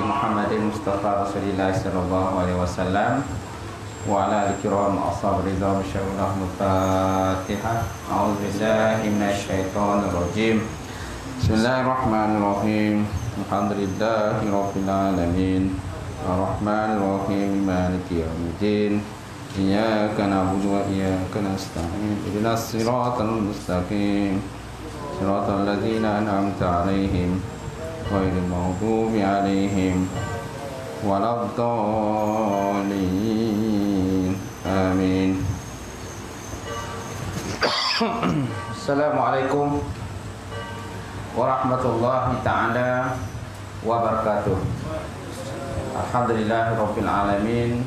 Muhammadin Mustafa Rasulillah sallallahu alaihi wasallam wa ala alihi kiram ashab ridha masyaallah Fatihah. A'udzubillahi minasyaitonir rajim. Bismillahirrahmanirrahim. Alhamdulillahi rabbil alamin. Ar-Rahmanir Rahim. Maliki yaumiddin. Iyyaka na'budu wa iyyaka nasta'in. Ihdinas siratal mustaqim. Siratal ladzina an'amta 'alaihim ghairil maghdubi 'alaihim waladdallin. Amin. Assalamualaikum warahmatullahi ta'ala wabarakatuh. Alhamdulillahirabbil alamin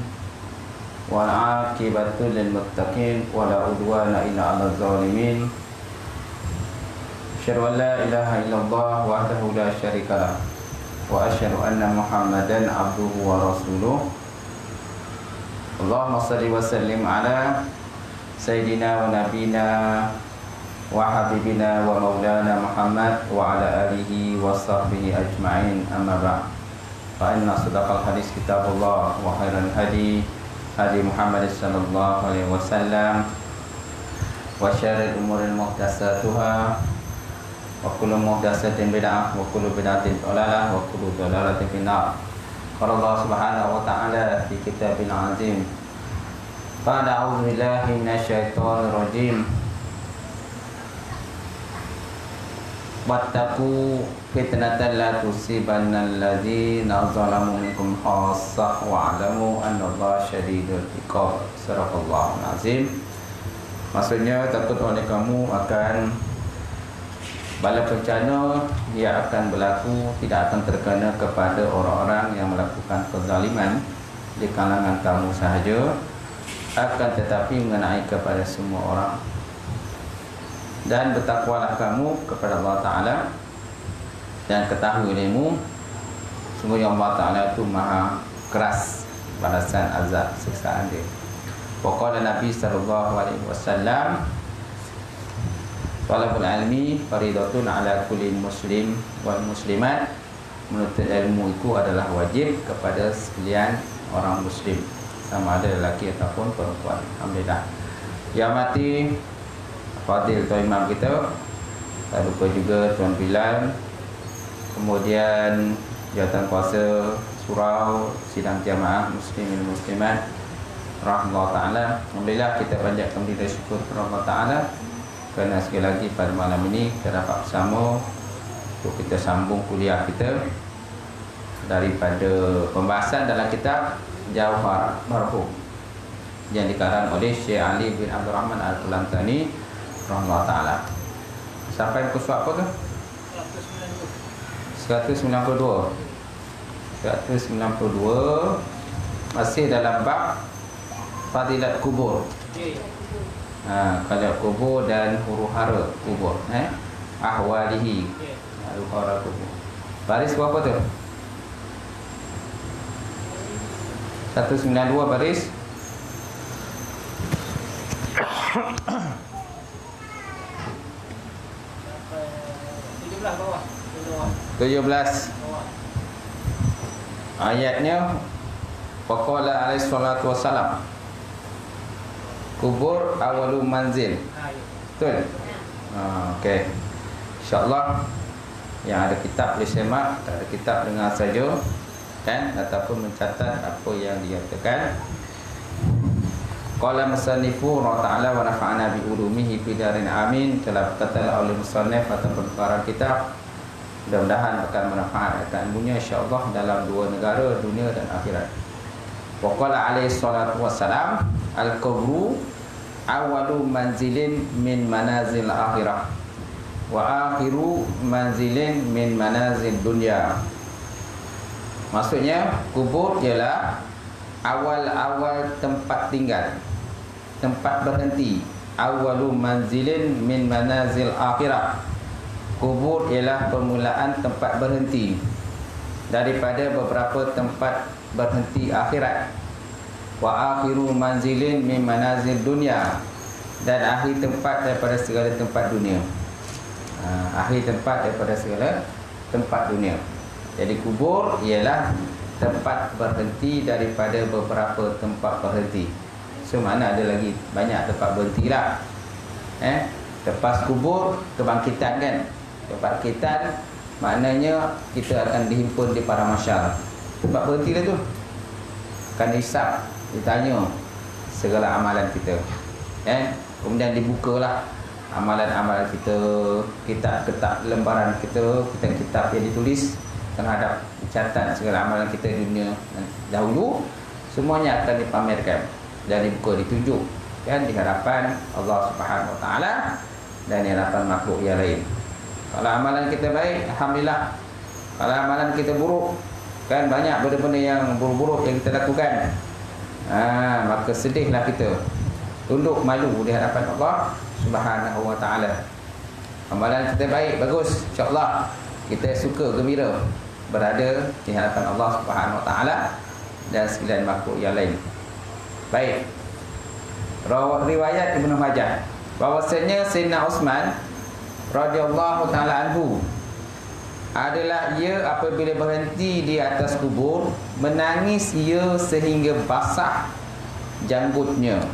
wal 'aqibatu lil muttaqin wala udwana illa 'alal zalimin. Asyhadu an la ilaha illallah wahdahu la syarikalah wa asyhadu anna Muhammadan abduhu wa rasuluh. Allahumma shalli wa sallim ala sayyidina wa nabiyina wa habibina wa maulana Muhammad wa ala alihi wa sahbihi ajma'in. Amma ba'd. Fa inna sadaqal hadis kitabullah wa khairal hadi hadi Muhammad sallallahu alaihi wasallam wa syarrul umuri muhdatsatuha wa kullu muhdatsatin bid'ah wa kullu bid'atin dhalalah wa kullu dhalalatin finnar. Qala Allah Subhanahu wa ta'ala fi kitabil azim. Fa a'udzu billahi minasyaitonir rajim. Wattaqu fitnatan la tusibanna alladzina zalamu minkum khassah wa'lamu annallaha syadidul iqab. Sadaqallahul azim. Maksudnya takut oleh kamu akan bala bencana yang akan berlaku tidak akan terkena kepada orang-orang yang melakukan kezaliman di kalangan kamu sahaja, akan tetapi mengenai kepada semua orang. Dan bertakwalah kamu kepada Allah Ta'ala dan ketahui ilmu sungguhnya Allah Ta'ala itu maha keras balasan azab siksaan dia. Waqala Nabi sallallahu alaihi wasallam, talabul ilmi faridatun ala kulli muslim wal muslimat. Menuntut ilmu itu adalah wajib kepada sekalian orang muslim, sama ada lelaki ataupun perempuan. Alhamdulillah. Yang mati Fadil Tuan Imam kita, tak lupa juga Tuan Bilal, kemudian jawatan kuasa surau sidang jamaah muslimin muslimat rahmatullah ta'ala. Alhamdulillah, kita panjatkan diri syukur kepada Allah Ta'ala kerana sekali lagi pada malam ini kita dapat bersama untuk kita sambung kuliah kita daripada pembahasan dalam kitab Jauhar Marhum yang dikarang oleh Syekh Ali bin Abdul Rahman Al-Qulantani rahmatullah ta'ala. Sampai ke suap apa tu? 192. 192 masih dalam bab fadilat kubur. Kalau kubur dan huru-hara kubur, ahwalihi, huru-hara kubur. Baris berapa tu? 192 baris 17. Ayatnya faqala alaihi salatu wassalam, kubur awalu manzil. Betul? Okey. InsyaAllah yang ada kitab boleh semak, tak ada kitab dengar saja kan, ataupun mencatat apa yang dikatakan. Qala musannifu ta'ala wa nafa'ana bi ulumihi fi darin amin. Telah berkata oleh musannif atau pengarang kitab, mudah-mudahan akan manfaatkan ilmunya insya-Allah dalam dua negara, dunia dan akhirat. Wa qala alaihi salatu wassalam, al-qabru awalu manzilin min manazil akhirah wa akhiru manzilin min manazil dunya. Maksudnya kubur ialah awal-awal tempat tinggal, tempat berhenti. Awalu manzilin min manazil akhirah. Kubur ialah permulaan tempat berhenti daripada beberapa tempat berhenti akhirat. Wa akhiru manzilin min manazil dunya, dan akhir tempat daripada segala tempat dunia. Akhir tempat daripada segala tempat dunia. Jadi kubur ialah tempat berhenti daripada beberapa tempat berhenti. So mana ada lagi banyak tempat berhenti lah. Lepas kubur, kebangkitan kan. Kebangkitan maknanya kita akan dihimpun di padang mahsyar. Tempat berhenti lah tu. Akan hisap, ditanya segala amalan kita. Kemudian dibukalah amalan-amalan kita, kitab-kitab lembaran kita, kitab-kitab yang ditulis terhadap catat segala amalan kita di dunia dahulu, semuanya akan dipamerkan dan dibuka, ditunjuk kan, di hadapan Allah Subhanahu Wa Taala dan di hadapan makhluk yang lain. Kalau amalan kita baik, alhamdulillah. Kalau amalan kita buruk, kan banyak benda-benda yang buruk-buruk yang kita lakukan, maka sedihlah kita, tunduk malu di hadapan Allah Subhanahu Wa Taala. Amalan kita baik, bagus, insya-Allah kita suka, gembira berada di hadapan Allah Subhanahu Wa Taala dan sekalian makhluk yang lain. Baik. Riwayat Ibnu Majah bahwasanya Sayyidina Utsman radhiyallahu taala anhu adalah ia apabila berhenti di atas kubur menangis ia sehingga basah janggutnya.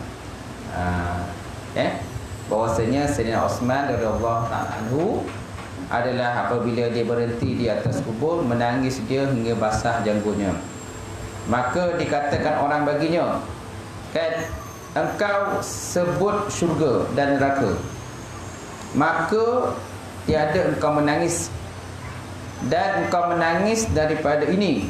Bahwasanya Sayyidina Utsman radhiyallahu taala anhu adalah apabila dia berhenti di atas kubur menangis dia hingga basah janggutnya. Maka dikatakan orang baginya, kan, engkau sebut syurga dan neraka, maka tiada engkau menangis, dan engkau menangis daripada ini.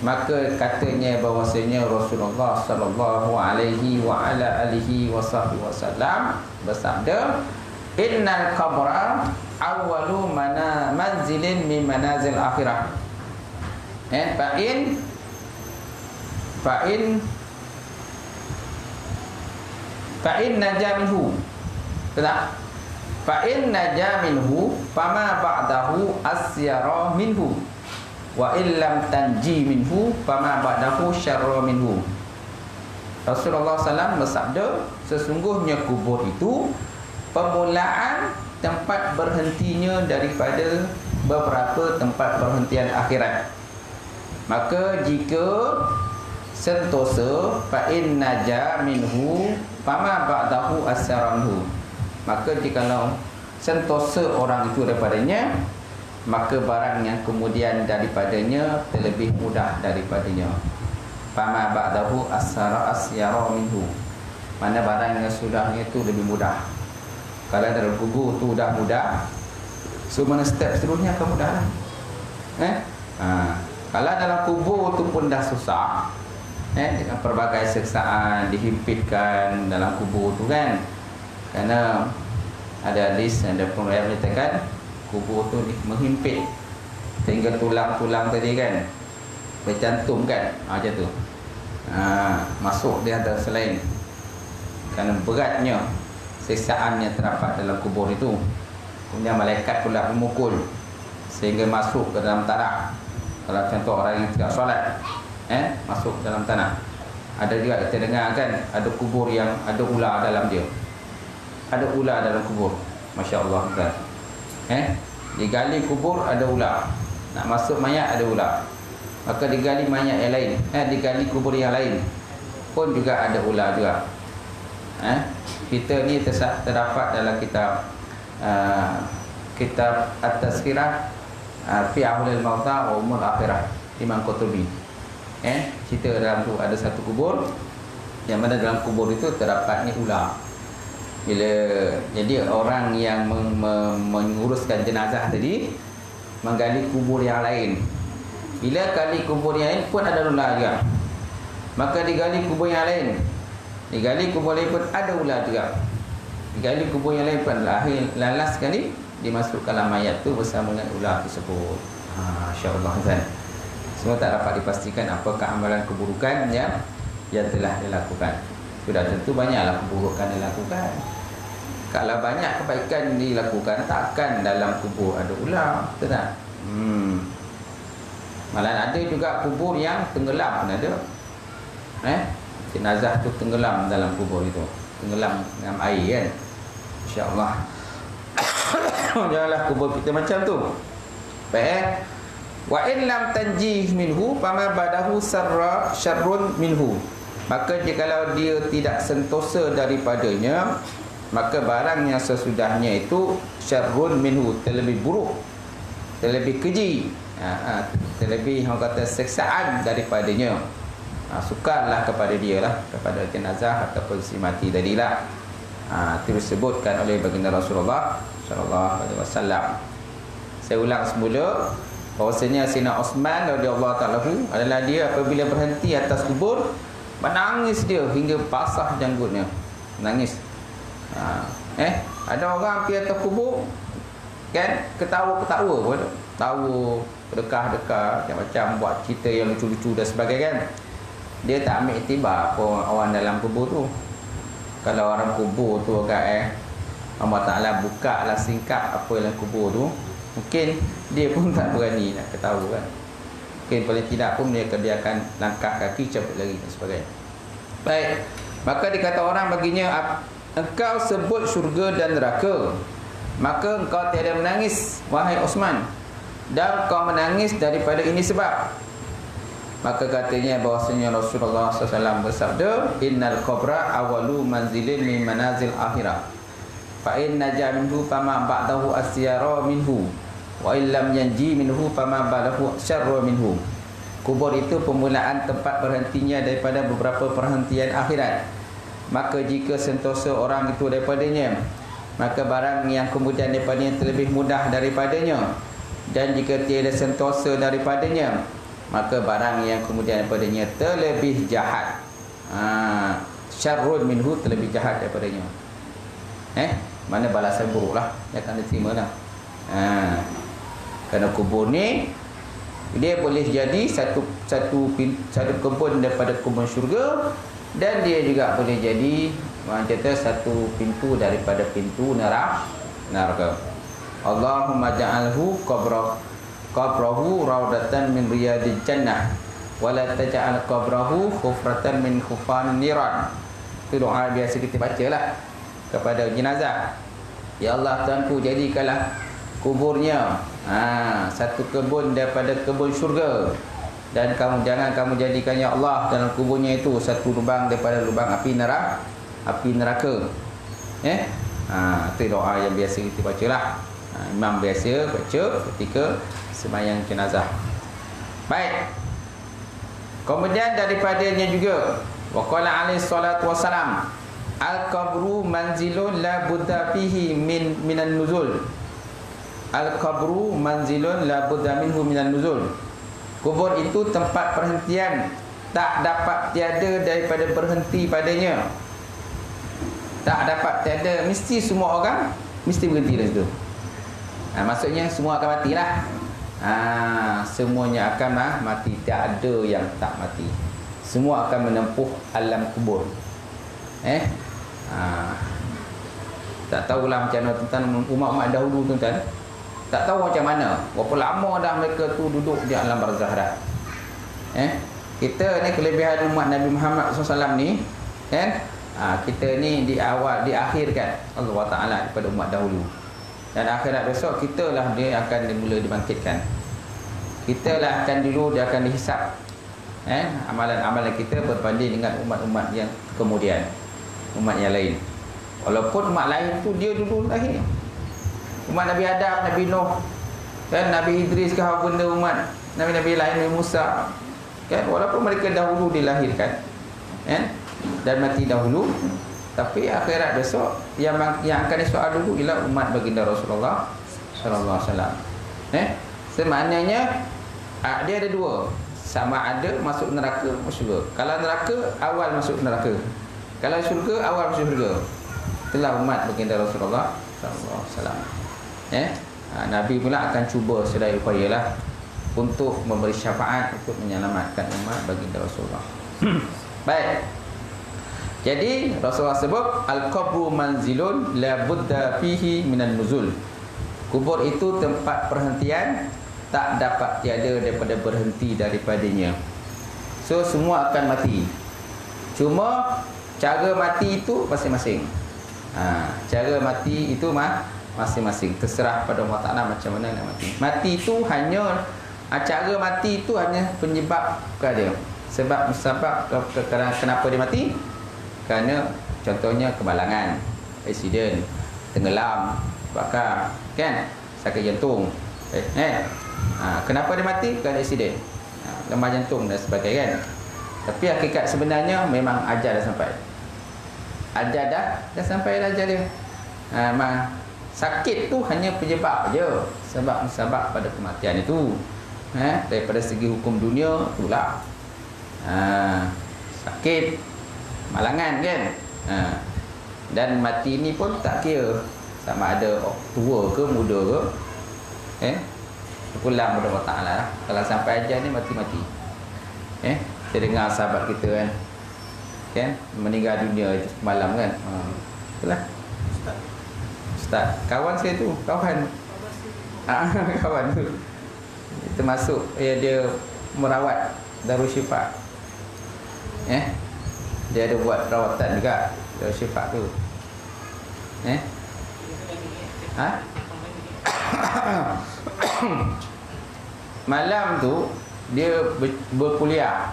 Maka katanya bahwasanya Rasulullah sallallahu alaihi wa ala alihi wasallam bersabda, innal qabra awwalu manzilin min manazil akhirah. Fa'in najaminhu. Kenapa? Fa'in najaminhu fama ba'dahu asyara minhu wa illam tanji minhu fama ba'dahu syarra minhu. Rasulullah SAW bersabda, sesungguhnya kubur itu permulaan tempat berhentinya daripada beberapa tempat perhentian akhirat. Maka jika sentosa fa in naja minhu fama ba'dahu asyaramhu, maka jikalau sentosa orang itu daripadanya, maka barang yang kemudian daripadanya terlebih mudah daripadanya. Fama ba'dahu asyara minhu, mana barang yang sudahnya itu lebih mudah. Kalau dalam kubur tu dah mudah, so mana step seterusnya akan mudah lah. Kalau dalam kubur tu pun dah susah, dengan pelbagai siksaan, dihimpitkan dalam kubur tu kan. Kerana ada hadis, ada pengurai menyatakan kubur tu menghimpit sehingga tulang-tulang tadi kan bercantum kan, macam tu. Masuk dia ada selain kerana beratnya siksaan yang terdapat dalam kubur itu. Kemudian malaikat pula memukul sehingga masuk ke dalam tanah. Kalau contoh orang yang tidak solat, masuk dalam tanah. Ada juga kita dengar kan, ada kubur yang ada ular dalam dia. Ada ular dalam kubur. Masya Allah kan. Digali kubur ada ular. Nak masuk mayat ada ular. Maka digali mayat yang lain, digali kubur yang lain pun juga ada ular juga. Kita ni terdapat dalam kitab kitab At-Tazkirah fi Ahwalil Mauta wa Umul Akhirah, Imam Qurtubi. Cerita dalam tu ada satu kubur yang mana dalam kubur itu terdapat ni ular. Bila jadi orang yang menguruskan jenazah tadi menggali kubur yang lain, bila gali kubur yang lain pun ada ular juga, maka digali kubur yang lain, digali kubur lain pun ada ular juga, digali kubur yang lain pun lalas sekali dimasukkanlah mayat tu bersama dengan ular tersebut. Masya-Allah kan. Semua tak dapat dipastikan apakah amalan keburukan yang telah dilakukan. Sudah tentu banyaklah keburukan dilakukan. Kalau banyak kebaikan dilakukan, takkan dalam kubur ada ular, betul tak? Malah ada juga kubur yang tenggelam pun ada. Jenazah tu tenggelam dalam kubur itu, tenggelam dalam air kan. Insya-Allah. Janganlah kubur kita macam tu. Baik. Wa in lam tanjih minhu fama badahu syarrun minhu. Maka jikalau dia tidak sentosa daripadanya, maka barang yang sesudahnya itu syarrun minhu, terlebih buruk, terlebih keji, terlebih orang kata seksaan daripadanya. Sukarlah kepada dia lah, kepada jenazah ataupun si mati tadilah. Itu disebutkan oleh baginda Rasulullah sallallahu alaihi wasallam. Saya ulang semula, bahawasanya Sayyidina Osman radhiyallahu ta'ala adalah dia apabila berhenti atas kubur, menangis dia hingga basah janggutnya. Menangis. Ada orang pergi atas kubur kan, ketawa-ketawa pun, tawa, dekah-dekah, macam buat cerita yang lucu-lucu dan sebagainya kan. Dia tak ambil iktibar apa orang dalam kubur tu. Kalau orang kubur tu agak Allah Ta'ala buka lah singkap apa dalam kubur tu, mungkin dia pun tak berani nak ketawa kan. Mungkin paling tidak pun dia akan langkah kaki cabut lagi dan sebagainya. Baik, maka dikata orang baginya, engkau sebut syurga dan neraka, maka engkau tiada menangis wahai Osman, dan kau menangis daripada ini sebab. Maka katanya bahawasanya Rasulullah SAW bersabda, innal qabra awalu manzilin min manazil akhirah, fa in naja minhu fama ba'dahu asyara minhu, wa illam yanji minhu fama ba'dahu syarra minhu. Kubur itu permulaan tempat berhentinya daripada beberapa perhentian akhirat. Maka jika sentosa orang itu daripadanya, maka barang yang kemudian daripadanya terlebih mudah daripadanya. Dan jika tiada sentosa daripadanya, maka barang yang kemudian daripadanya terlebih jahat. Syarrun minhu, terlebih jahat daripadanya. Mana balasan buruk lah yang akan diterima lah. Kerana kubur ni dia boleh jadi satu kebun daripada kebun syurga, dan dia juga boleh jadi macam satu pintu daripada pintu neraka. Allahumma ja'alhu qabrahu raudatan min riyadil jannah wa la taj'al qabrahu khufratan min khufan niran. Itu doa biasa kita bacalah kepada jenazah. Ya Allah Tuhanku, jadikanlah kuburnya satu kebun daripada kebun syurga, dan jangan kamu jadikan ya Allah dalam kuburnya itu satu lubang daripada lubang api neraka. Itu doa yang biasa kita bacalah. Imam biasa baca ketika sembahyang jenazah. Baik. Kemudian daripadanya juga waqala alaihi salatu wassalam, al-qabru manzilun la budda fihi minan nuzul. Al-qabru manzilun la budda minhu minan nuzul. Kubur itu tempat perhentian, tak dapat tiada daripada berhenti padanya. Tak dapat tiada, mesti semua orang mesti berhenti dari situ. Maksudnya semua akan matilah. Semuanya akan mati, tak ada yang tak mati. Semua akan menempuh alam kubur. Tak tahulah macam mana tuan-tuan, umat-umat dahulu tuan-tuan, tak tahu macam mana, berapa lama dah mereka tu duduk di alam barzah dah. Kita ni kelebihan umat Nabi Muhammad SAW ni kan, kita ni di akhirkan Allah Ta'ala daripada umat dahulu. Dan akhirat besok kita lah dia akan mula dibangkitkan. Kita lah akan dulu dia akan dihisap. Amalan-amalan kita berbanding dengan umat-umat yang kemudian, umat yang lain. Walaupun umat lain tu dia dulu lahir, umat Nabi Adam, Nabi Nuh dan Nabi Idris ke apa benda, umat Nabi-Nabi lain, Nabi Musa kan, walaupun mereka dahulu dilahirkan dan mati dahulu, tapi akhirat besok yang akan disoal dulu ialah umat baginda Rasulullah sallallahu alaihi wasallam. Semaknanya dia ada dua, sama ada masuk neraka atau syurga. Kalau neraka awal masuk neraka, kalau syurga awal masuk syurga. Itulah umat baginda Rasulullah sallallahu alaihi wasallam. Nabi pula akan cuba sedaya upayalah untuk memberi syafaat untuk menyelamatkan umat baginda Rasulullah. Baik. Jadi Rasulullah sebut al-qabru manzilun la budda fihi minan nuzul. Kubur itu tempat perhentian, tak dapat tiada daripada berhenti daripadanya. So semua akan mati. Cuma cara mati itu masing-masing. Cara mati itu masing-masing, terserah pada Allah Ta'ala macam mana nak mati. Mati itu hanya Cara mati itu hanya penyebab dia. Sebab kenapa dia mati? Kerana contohnya kemalangan, aksiden, tenggelam, bakar, kan? Sakit jantung. Kenapa dia mati? Kerana aksiden, lemah jantung dan sebagainya, kan? Tapi hakikat sebenarnya memang ajal dah sampai. Ajal dah sampai ajal dia. Sakit tu hanya penyebab je, sebab pada kematian itu. Daripada segi hukum dunia itulah sakit, malangan, kan? Dan mati ni pun tak kira sama ada tua ke muda ke, pulang pada Allah Ta'ala. Kalau sampai ajal ni mati-mati. Saya dengar sahabat kita, kan, meninggal dunia malam, kan? Itulah Ustaz, kawan saya tu, kawan tu termasuk dia merawat Darul Syifa. Dia ada buat rawatan juga Darul Syifa tu. Malam tu dia berkuliah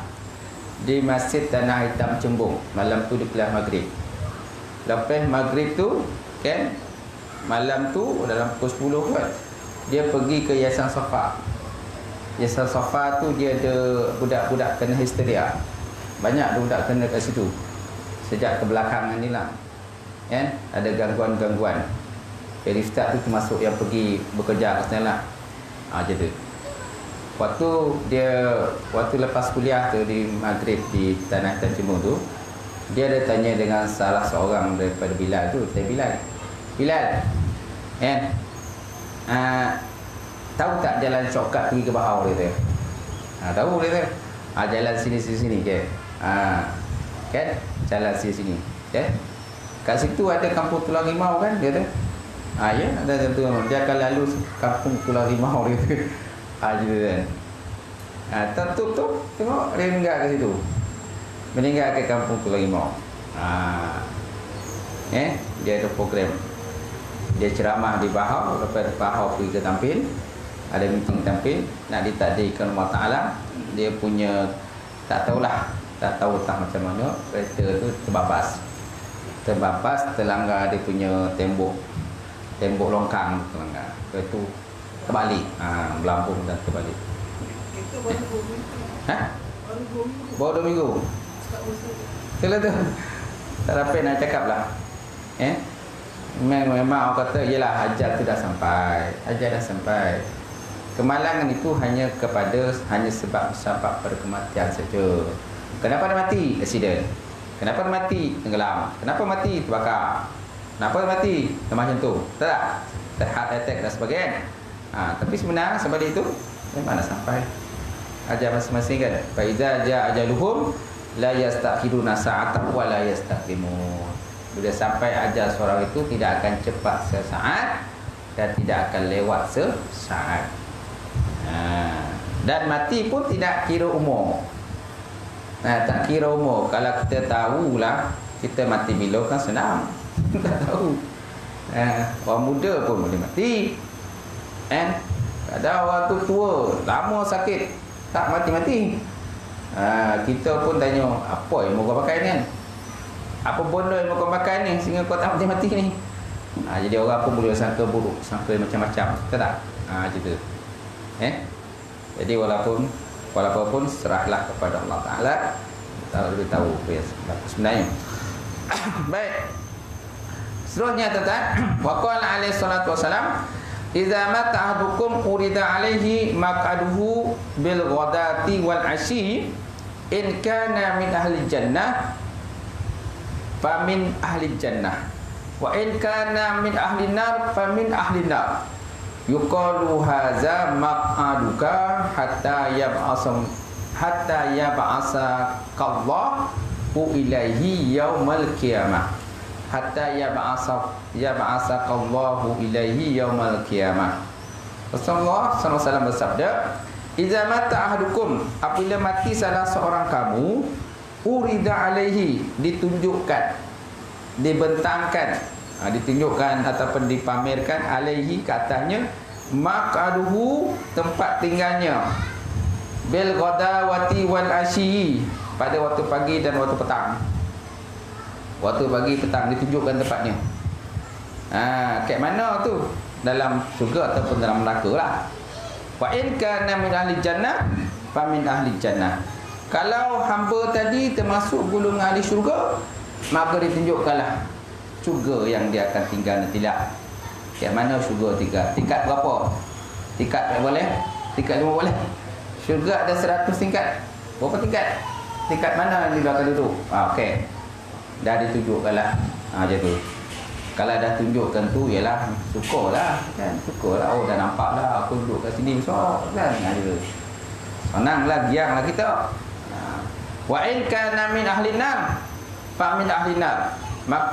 di Masjid Tanah Hitam Cembung. Malam tu dia kuliah maghrib. Lepas maghrib tu, kan, malam tu dalam pukul 10 kan, dia pergi ke Yayasan Safa. Yayasan Safa tu dia ada budak-budak kena histeria. Banyak budak kena kat situ sejak kebelakangan ni lah, kan? Ada gangguan-gangguan. Ustaz tu termasuk yang pergi bekerja kat sana lah. Macam tu. Waktu lepas kuliah tu di maghrib di Tanah Hitam Cembung tu, dia ada tanya dengan salah seorang daripada Bilal tu. Saya Bilal, kan? Tahu tak jalan shortcut pergi ke Bahau dia? Tahu dia. Jalan sini ke? Kan? Jalan sini, kan? Kat situ ada kampung Tulang Rimau, kan? Dia tu. Ya, ada tu. Dia akan lalu kampung Tulang Rimau dia tu. Gitu kan. Tutup tu, tengok dia meninggal kat situ. Meninggal ke kampung Tulang Rimau. Dia ada program. Dia ceramah di Bahau, lepas Bahau pergi ke Tampin, ada meeting Tampin, nak ditakdirkan Allah Ta'ala. Dia punya tak tahu tak macam mana, kereta tu terbabas, terlanggar dia punya tembok longkang, terlanggar. Lepas tu terbalik, melambung dan terbalik. Itu baru 2 minggu. Baru 2 minggu. Itulah tu. Tak dapat nak cakap lah. Memang orang kata, yelah, ajal tu dah sampai. Kemalangan itu hanya sebab pada kematian saja. Kenapa dia mati? Aksiden. Kenapa dia mati? Tenggelam. Kenapa mati? Terbakar. Kenapa dia mati? Lemah jantung. Tak? Heart attack dan sebagainya. Tapi sebenarnya sebalik itu memang dah sampai ajal masing-masing, kan? Fa iza jaa ajaluhum la yastakhiruna sa'atan wa la yastaqdimun. Bila sampai ajal seorang itu, tidak akan cepat sesaat dan tidak akan lewat sesaat. Dan mati pun tidak kira umur. Tak kira umur. Kalau kita tahulah kita mati bila, kan senang. Tak tahu. Orang muda pun boleh mati. Ada orang tu tua, lama sakit, tak mati-mati. Kita pun tanya, apa yang kau pakai ni, kan? Apa benda yang kau pakai ni sehingga kau tak mati-mati ni? Jadi orang pun boleh sangka buruk, sangka macam-macam. Betul tak? Macam tu. Jadi walaupun serahlah kepada Allah Ta'ala. Kita lebih tahu apa yang sebenarnya. Baik. Seterusnya, tuan-tuan, waqala alaihi salatu wassalam, idza mata ahadukum urida alaihi maq'aduhu bil ghadati wal ashi in kana min ahli jannah fa min ahli jannah wa in kana min ahli nar fa min ahli nar. Yuqalu hadza maq'aduka hatta yab'asakallahu ilaihi yaumal qiyamah. Hatta yab'asakallahu ilaihi yaumal qiyamah. Rasulullah SAW bersabda, "Idza mata ahadukum," apabila mati salah seorang kamu, urida alaihi, ditunjukkan, dibentangkan, ditunjukkan ataupun dipamerkan, alaihi, ke atasnya, maq'aduhu, tempat tinggalnya, bil ghadawati wal asyi, pada waktu pagi dan waktu petang. Waktu pagi petang ditunjukkan tempatnya. Kat mana tu? Dalam syurga ataupun dalam neraka lah. Wa in kana min ahli jannah fa min ahli jannah. Kalau hamba tadi termasuk golongan ahli syurga, maka ditunjukkanlah syurga yang dia akan tinggal nanti lah. Kat mana syurga tinggal? Tingkat berapa? Tingkat tak boleh? Tingkat 5 boleh? Syurga ada 100 tingkat. Berapa tingkat? Tingkat mana yang dia akan duduk? Okey. Dah ditunjukkanlah. Macam tu. Kalau dah tunjukkan tu, ialah syukurlah kan? Syukurlah. Oh, dah nampak lah aku duduk kat sini besar kan? Senanglah, gianglah kita. Wa in kana min ahli nar fa min ahli nar.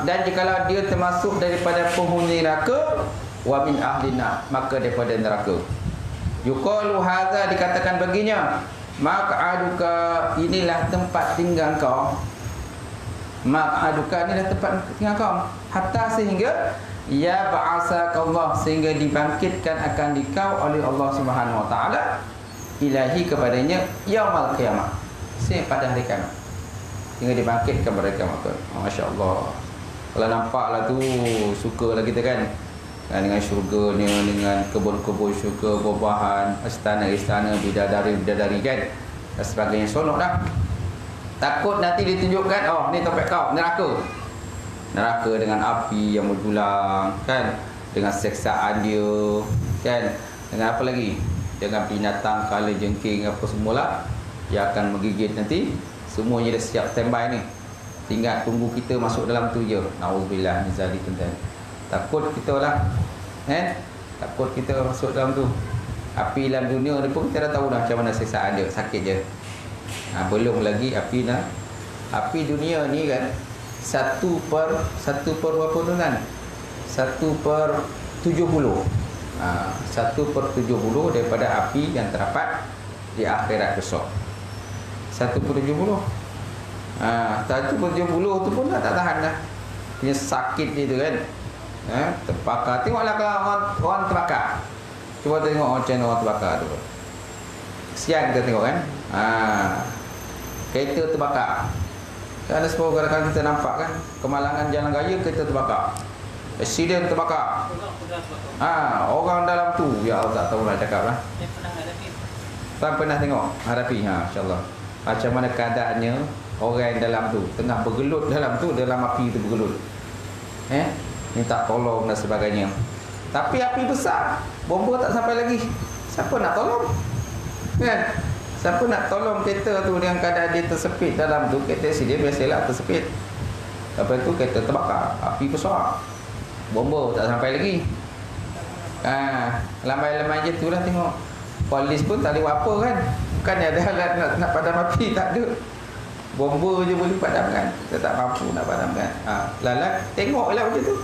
Dan jikalau dia termasuk daripada penghuni neraka, wa min ahli nar, maka daripada neraka. Yuqalu hadza, dikatakan baginya, maq'aduka, inilah tempat tinggal kau. Maq'aduka, inilah tempat tinggal kau. Hatta sehingga ya ba'asakallah, sehingga dibangkitkan akan dikau oleh Allah Subhanahu wa taala ilahi kepadanya yaumul qiyamah, pada hari kiamat. Hingga dibangkitkan pada kiamat. Masya-Allah. Kalau nampaklah tu, sukalah kita kan, dengan syurganya, dengan kebun-kebun syurga, buah-buahan, istana-istana, bidadari-bidadari kan, dan sebagainya. Sonok dah. Takut nanti ditunjukkan, oh ni tempat kau, neraka. Neraka dengan api yang bergulang kan, dengan seksaan dia kan, dengan apa lagi, dengan binatang kala jengking apa semualah yang akan menggigit nanti. Semuanya dah siap standby ni, tinggal tunggu kita masuk dalam tu je. Nauzubillah min zalik. Takut kita lah kan, takut kita masuk dalam tu. Api dalam dunia ni pun kita dah tahu dah macam mana seksaan dia, sakit je. Belum lagi api dah. Api dunia ni kan 1 per berapa tu kan? 1/70. 1/70 daripada api yang terdapat di akhirat besok. 1/70. 1/70 tu pun dah tak tahan dah. Punya sakit dia tu kan. Terbakar. Tengoklah kalau orang terbakar. Cuba tengok macam mana orang terbakar tu. Kesian kita tengok kan. Kereta terbakar. Ada sebuah kadang-kadang kita nampak kan, kemalangan jalan raya, kereta terbakar, aksiden terbakar. Orang dalam tu, ya Allah, tak tahu nak cakap lah. Tak pernah tengok, hadapi, insyaAllah. Macam mana keadaannya orang yang dalam tu, tengah bergelut dalam tu, dalam api tu bergelut, minta tolong dan sebagainya. Tapi api besar, bomba tak sampai lagi, siapa nak tolong kan? Siapa nak tolong kereta tu dengan keadaan dia tersepit dalam tu? Kereta dia biasalah tersepit. Lepas tu kereta terbakar, api besar, bomba tak sampai lagi. Lambai-lambai je tu lah tengok. Polis pun tak boleh apa kan. Bukannya ada alat nak padam api, tak ada. Bomba je boleh padamkan. Kita tak mampu nak padamkan. Lalat tengoklah macam tu.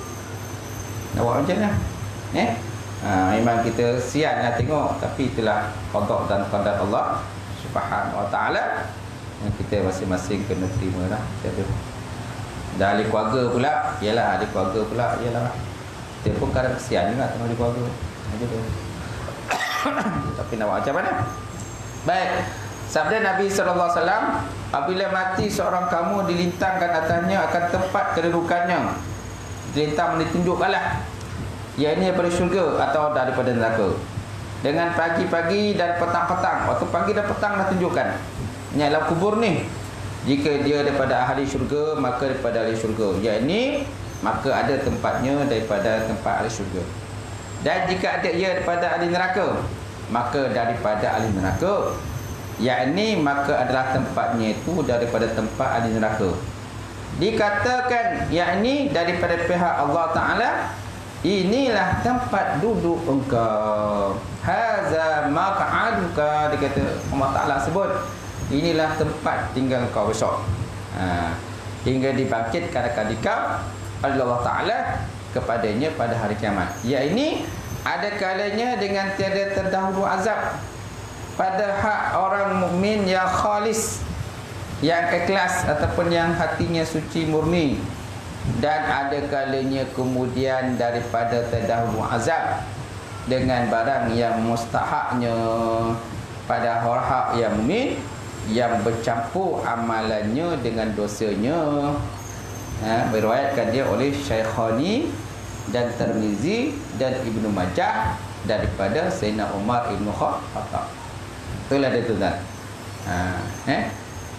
Nak buat macam mana? Memang kita sian lah tengok. Tapi itulah qada dan qadar Allah Subhanahu wa ta'ala, yang kita masing-masing kena terima lah. Dan ahli keluarga pula, ialah ahli keluarga pula, ialah dia pun kadang kesian juga tengok ahli keluarga macam tu. Tapi nak buat macam mana? Baik, sabda Nabi SAW, apabila mati seorang kamu, dilintangkan atasnya akan tempat kedudukannya. Dilintang ditunjukkanlah, ia ini daripada syurga atau daripada neraka. Dengan pagi-pagi dan petang-petang. Waktu pagi dan petang dah tunjukkan. Ini adalah kubur ni. Jika dia daripada ahli syurga, maka daripada ahli syurga. Yang ini, maka ada tempatnya daripada tempat ahli syurga. Dan jika ada ia daripada ahli neraka, maka daripada ahli neraka. Yang ini, maka adalah tempatnya itu daripada tempat ahli neraka. Dikatakan yang ini daripada pihak Allah Ta'ala, inilah tempat duduk engkau. Haza maq'aduka, dikata Allah Ta'ala sebut, inilah tempat tinggal kau besok. Hingga dibangkitkan akan dikau oleh Allah Ta'ala kepadanya pada hari kiamat. Ya ini ada kalanya dengan tiada terdahulu azab pada hak orang mukmin yang khalis, yang ikhlas ataupun yang hatinya suci murni. Dan ada kalanya kemudian daripada terdahulu azab dengan barang yang mustahaknya pada orang yang mukmin yang bercampur amalannya dengan dosanya. Beriwayatkan dia oleh Syaikhani dan Tirmizi dan Ibnu Majah daripada Sayyidina Umar Ibn Khattab. Itulah dia tuan.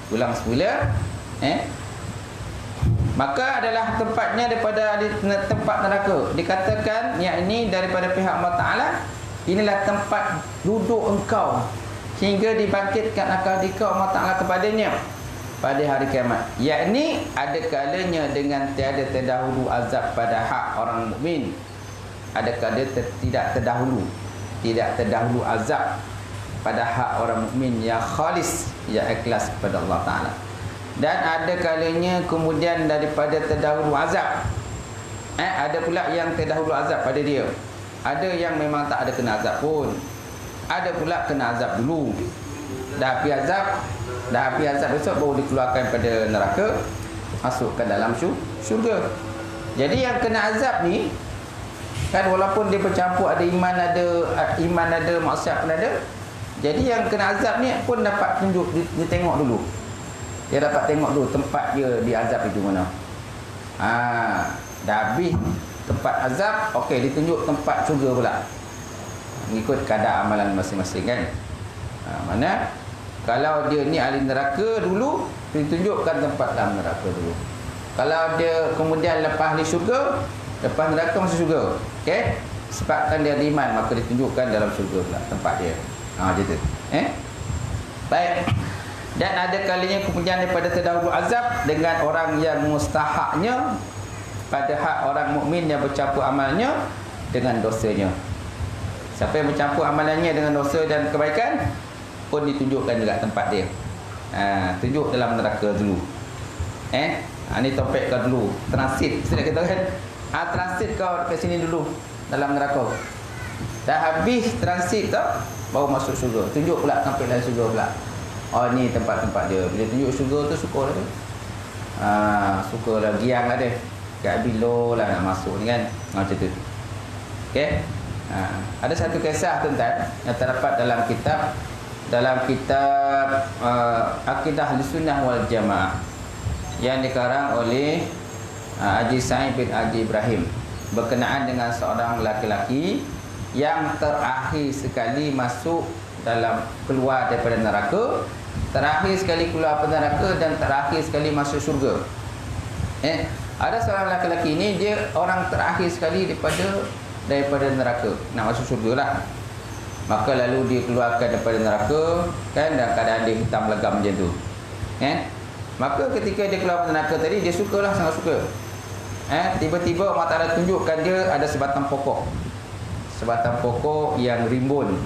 Ulang semula. Maka adalah tempatnya daripada tempat neraka. Dikatakan yang ini daripada pihak Allah Ta'ala, inilah tempat duduk engkau hingga dibangkitkan akal dikau Allah Ta'ala kepadanya pada hari kiamat. Yakni ada kalanya dengan tiada terdahulu azab pada hak orang mukmin. Ada kalanya tidak terdahulu azab pada hak orang mukmin yang khalis, yang ikhlas kepada Allah Ta'ala. Dan ada kalanya kemudian daripada terdahulu azab. Ada pula yang terdahulu azab pada dia. Ada yang memang tak ada kena azab pun. Ada pula kena azab dulu. Dah habis azab besok baru dikeluarkan pada neraka, masuk ke dalam syurga. Jadi yang kena azab ni kan, walaupun dia bercampur ada iman ada maksiat pun ada. Jadi yang kena azab ni pun dapat tunjuk, dia tengok dulu. Dia dapat tengok dulu tempat dia diazab itu mana. Dah habis tempat azab, okey, ditunjuk tempat syurga pula. Mengikut kadar amalan masing-masing kan. Mana kalau dia ni ahli neraka dulu, ditunjukkan tempat dalam neraka dulu. Kalau dia kemudian lepas di syurga, lepas neraka masuk syurga, okey, sebabkan dia iman, maka ditunjukkan dalam syurga pula tempat dia. Macam tu. Baik. Dan ada kalinya kemudian daripada terdahulu azab dengan orang yang mustahaknya pada hak orang mukmin yang bercampur amalnya dengan dosanya. Siapa yang bercampur amalannya dengan dosa dan kebaikan pun ditunjukkan juga tempat dia. Tunjuk dalam neraka dulu. Ni topik kau dulu. Transit. Sudah kita kan? Transit kau ke sini dulu dalam neraka. Dah habis transit tak, baru masuk syurga. Tunjuk pula sampai dalam syurga pula. Oh, ni tempat-tempat dia. Bila tunjuk syurga tu, syukur lah dia. Syukur lah, giang lah dia. Kat bilo lah nak masuk ni kan. Macam tu. Okey. Ada satu kisah tuan-tuan yang terdapat dalam kitab Aqidah Ahlussunnah wal Jamaah yang dikarang oleh Haji Sa'id bin Haji Ibrahim berkenaan dengan seorang lelaki yang terakhir sekali masuk keluar daripada neraka, terakhir sekali keluar daripada neraka dan terakhir sekali masuk syurga. Ada seorang lelaki ini, dia orang terakhir sekali daripada neraka, nak masuk syurga lah. Maka lalu dia keluarkan daripada neraka kan, dalam keadaan dia hitam legam macam tu. Maka ketika dia keluar daripada neraka tadi, dia sukalah, sangat suka. Tiba-tiba Allah Ta'ala tunjukkan dia ada sebatang pokok yang rimbun.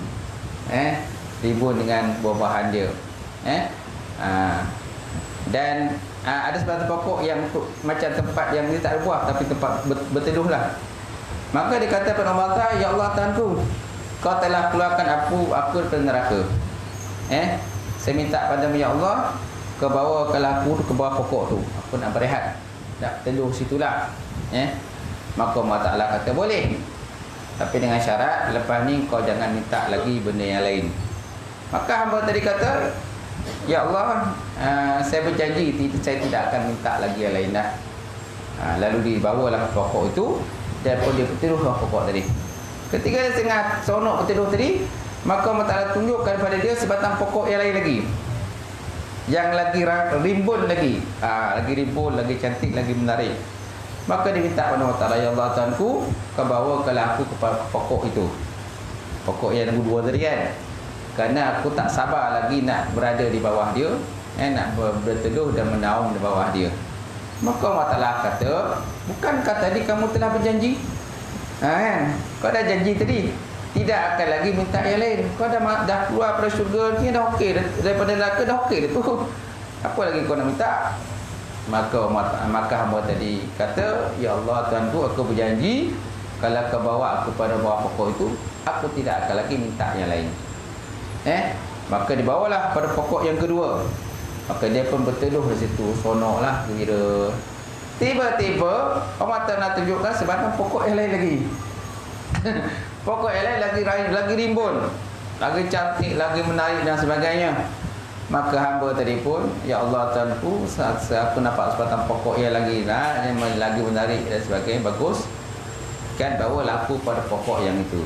Rimbun dengan buah-buahan dia. Dan ada sebatang pokok yang macam tempat yang ni tak ada buah, tapi tempat berteduh lah. Maka dia kata kepada Allah Ta'ala, ya Allah Tuhanku, kau telah keluarkan aku daripada neraka. Saya minta padamu ya Allah, kau bawakanlah aku ke bawah pokok tu. Aku nak berehat, nak teduh situlah. Maka Allah Ta'ala kata boleh, tapi dengan syarat lepas ni kau jangan minta lagi benda yang lain. Maka hamba tadi kata, ya Allah, saya berjanji saya tidak akan minta lagi yang lain dah. Lalu dibawalah pokok itu dan pun dia berteduh ke pokok tadi. Ketika dia tengah seronok berteduh tadi, maka Allah Ta'ala tunjukkan pada dia sebatang pokok yang lain lagi, yang lagi rimbun lagi, lagi rimbun, lagi cantik, lagi menarik. Maka dia minta kepada Allah Ta'ala, ya Allah Tuhanku, kau bawakanlah aku kepada pokok itu, pokok yang nombor dua tadi kan. Kerana aku tak sabar lagi nak berada di bawah dia, nak berteduh dan menaung di bawah dia. Maka Allah Ta'ala kata, bukankah tadi kamu telah berjanji? Kau dah janji tadi tidak akan lagi minta yang lain. Kau dah keluar pada syurga ni, dah okey, daripada neraka dah okey dah tu. Apa lagi kau nak minta? Maka hamba tadi kata, ya Allah Tuhanku, aku berjanji kalau kau bawa aku pada bawah pokok itu, aku tidak akan lagi minta yang lain. Maka dibawalah pada pokok yang kedua. Maka dia pun berteduh di situ, sonoklah gembira. Tiba-tiba Allah Ta'ala tunjukkan sebatang pokok yang lain lagi. pokok yang lain lagi rimbun, lagi cantik, lagi menarik dan sebagainya. Maka hamba tadi pun, ya Allah Tuanku, aku nampak sebatang pokok yang lagi menarik dan sebagainya, bagus, kan, bawalah aku pada pokok yang itu.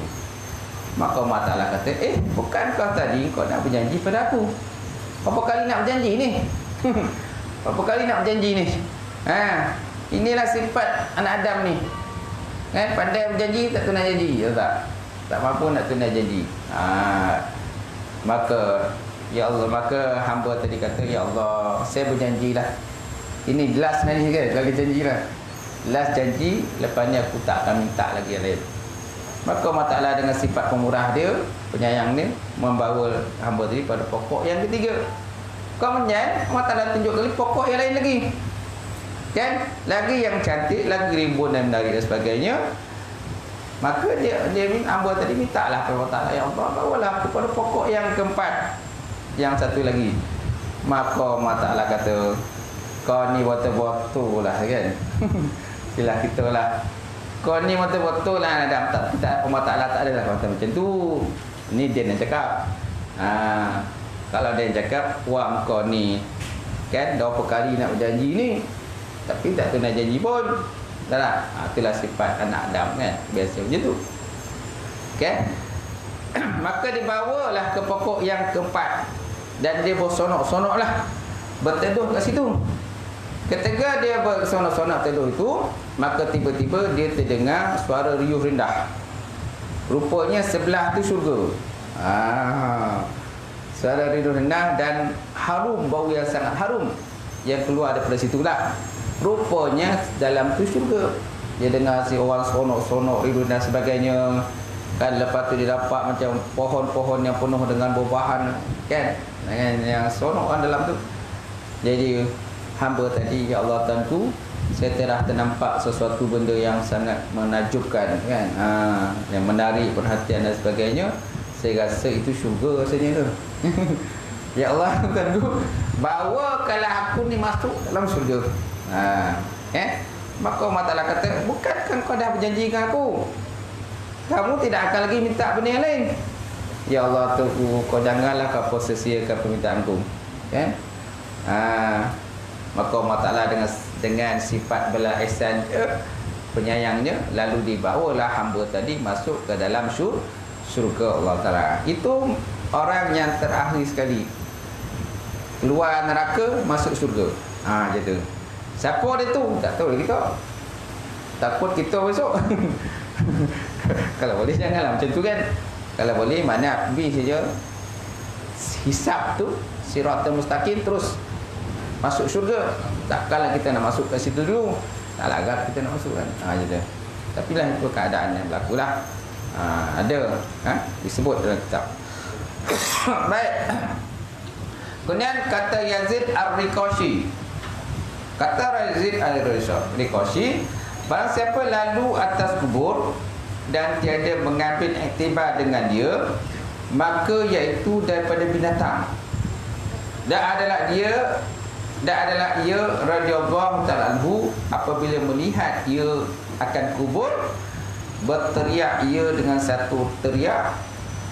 Maka Allah Ta'ala kata, bukankah tadi kau nak berjanji pada aku? Berapa kali nak berjanji ni? Berapa kali nak berjanji ni? Inilah sifat anak Adam ni, kan, pandai berjanji tak tunai janji, tak mampu nak tunai janji. Maka ya Allah, maka hamba tadi kata, ya Allah, saya berjanjilah. Ini last ni kan, lagi janjilah. Last janji, lepasnya aku tak akan minta lagi yang lain. Maka Allah Ta'ala dengan sifat pemurah dia, penyayang dia, membawa hamba tadi pada pokok yang ketiga. Kemudian Allah Ta'ala tunjuk kali pokok yang lain lagi, kan, lagi yang cantik, lagi rimbun dan menarik dan sebagainya. Maka dia hamba tadi mintalah kepada Allah Ta'ala, ya Allah, bawalah aku pada pokok yang keempat, yang satu lagi. Maka Allah Ta'ala kata, kau ni betul-betul lah, kan. Silah kita lah, kau ni betul-betul lah Adam. Tak, Allah Ta'ala tak adalah kata macam tu. Ni dia yang cakap. Kalau dia yang cakap, wah kau ni, kan, berapa kali nak berjanji ni, tapi tak tunai janji pun. Tak lah. Itulah sifat anak Adam, kan, biasa macam tu, kan. Maka dibawalah ke pokok yang keempat, dan dia bersonok-sonok lah, berteduh kat situ. Ketika dia bersonok-sonok teduh itu, maka tiba-tiba dia terdengar suara riuh rendah. Rupanya sebelah tu syurga. Suara riuh rendah dan harum, bau yang sangat harum yang keluar daripada situ lah. Rupanya dalam tu syurga. Dia dengar si orang sonok-sonok, riuh dan sebagainya, kan. Lepas tu dia dapat macam pohon-pohon yang penuh dengan buah-buahan, kan, yang sonok kan dalam tu. Jadi hamba tadi, ya Allah Tuanku, saya telah ternampak sesuatu benda yang sangat menakjubkan, kan, yang menarik perhatian dan sebagainya. Saya rasa itu syurga rasanya tu. Ya Allah Tuanku, bawakanlah aku ni masuk dalam syurga. Maka Allah Ta'ala kata, bukankah kau dah berjanji dengan aku? Kamu tidak akan lagi minta benda yang lain. Ya Allah Tuanku, kau janganlah kau sia-siakan permintaanku, kan. Maka Allah Ta'ala dengan sifat belas ihsan, penyayangnya, lalu dibawalah hamba tadi masuk ke dalam syurga Allah Ta'ala. Itu orang yang terakhir sekali, keluar neraka, masuk syurga. Gitu. Siapa dia tu? Tak tahu kita. Takut kita besok. Kalau boleh janganlah macam tu, kan. Kalau boleh, mana habis saja hisab tu, siratal mustaqim, terus masuk syurga. Takkanlah kita nak masuk ke situ dulu, tak lagat kita nak masuk, kan. Gitu. Tapi lah itu keadaan yang berlaku lah. Ada disebut dalam kitab. Baik. Kemudian kata Yazid Ar-Riqashi, kata Yazid Ar-Riqashi, barang siapa lalu atas kubur dan tiada mengambil iktibar dengan dia, maka iaitu daripada binatang. Dan adalah ia radhiyallahu ta'ala anhu, apabila melihat ia akan kubur, berteriak ia dengan satu teriak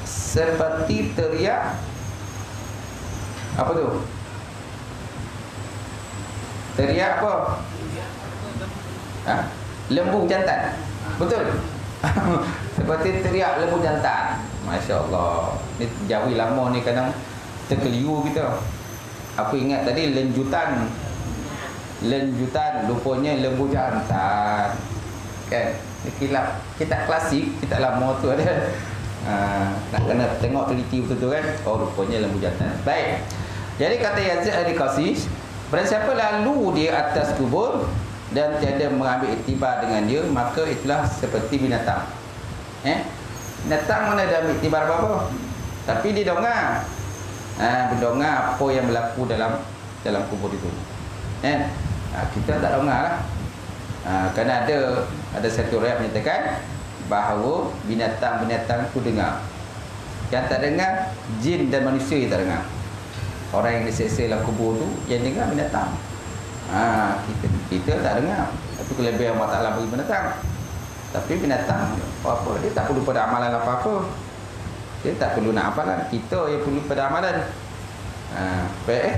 seperti teriak apa tu? Teriak apa? Lembu jantan. Betul. Seperti teriak lembu jantan. Masya-Allah. Ni Jawi lama ni kadang terkeliru kita. Aku ingat tadi lenjutan, rupanya lembu jantan, kan. Kilap kitab klasik, kitab lama tu ada. Nak kena tengok teliti betul-betul, kan. Oh, rupanya lembu jantan. Baik. Jadi kata Yazid Al-Riqashi, barang siapa lalu dia atas kubur dan tiada mengambil iktibar dengan dia, maka itulah seperti binatang. Binatang mana ada ambil iktibar apa-apa, tapi dia dengar. Mendengar apa yang berlaku dalam kubur itu. Kita tak dengar lah. Kerana ada satu riwayat menyatakan bahawa binatang-binatang itu dengar. Yang tak dengar, jin dan manusia yang tak dengar. Orang yang diseksa dalam kubur tu yang dengar binatang. Kita tak dengar. Tapi kelebihan Allah Ta'ala bagi binatang. Tapi binatang apa-apa, dia tak perlu pada amalan apa-apa. Dia tak perlu nak amalan, kita yang perlu pada amalan. Baik.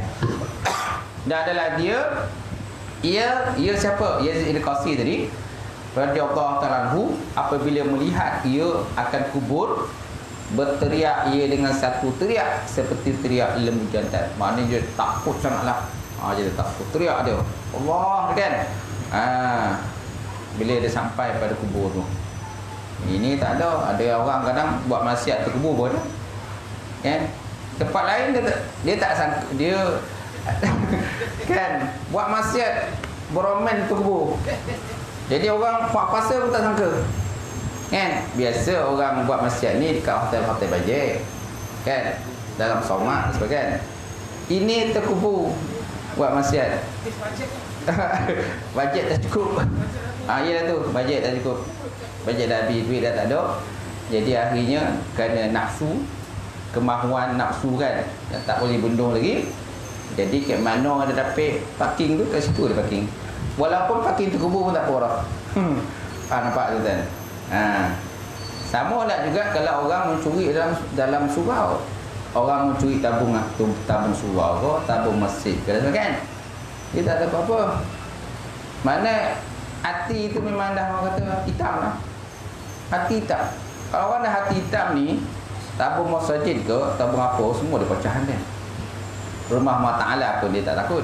Dan adalah ia siapa? Yazid al-Qasi tadi radhiyallahu ta'ala anhu, apabila melihat ia akan kubur, berteriak ia dengan satu teriak seperti teriak lembu jantan. Maknanya dia takut sangatlah. Dia takut, teriak dia, Allah, kan. Bila dia sampai pada kubur tu, ini tak ada orang kadang buat maksiat tu kubur pun, kan. Tempat lain dia tak sangka, dia kan buat maksiat beromen tu kubur. Jadi orang buat puasa pun tak sangka, kan. Biasa orang buat maksiat ni dekat hotel-hotel bajet, kan, dalam somak sebagainya. Ini terkubur buat maksiat. Bajet dah cukup. Yelah tu, bajet dah cukup. Bajet dah habis, duit dah tak ada. Jadi akhirnya kerana nafsu, kemahuan nafsu kan, yang tak boleh bendung lagi. Jadi kat mana ada dapat parking tu, kat situ ada parking. Walaupun parking terkubur pun tak apa orang. Nampak tu kan. Sama lah juga kalau orang mencuri dalam surau. Orang mencuri tabung surau ke, tabung masjid ke, kan. Dia tak ada apa-apa. Mana hati itu memang dah orang kata hitam lah. Hati hitam. Kalau orang dah hati hitam ni, tabung masjid ke, tabung apa, semua dia pecahan dia. Rumah Allah Ta'ala pun dia tak takut.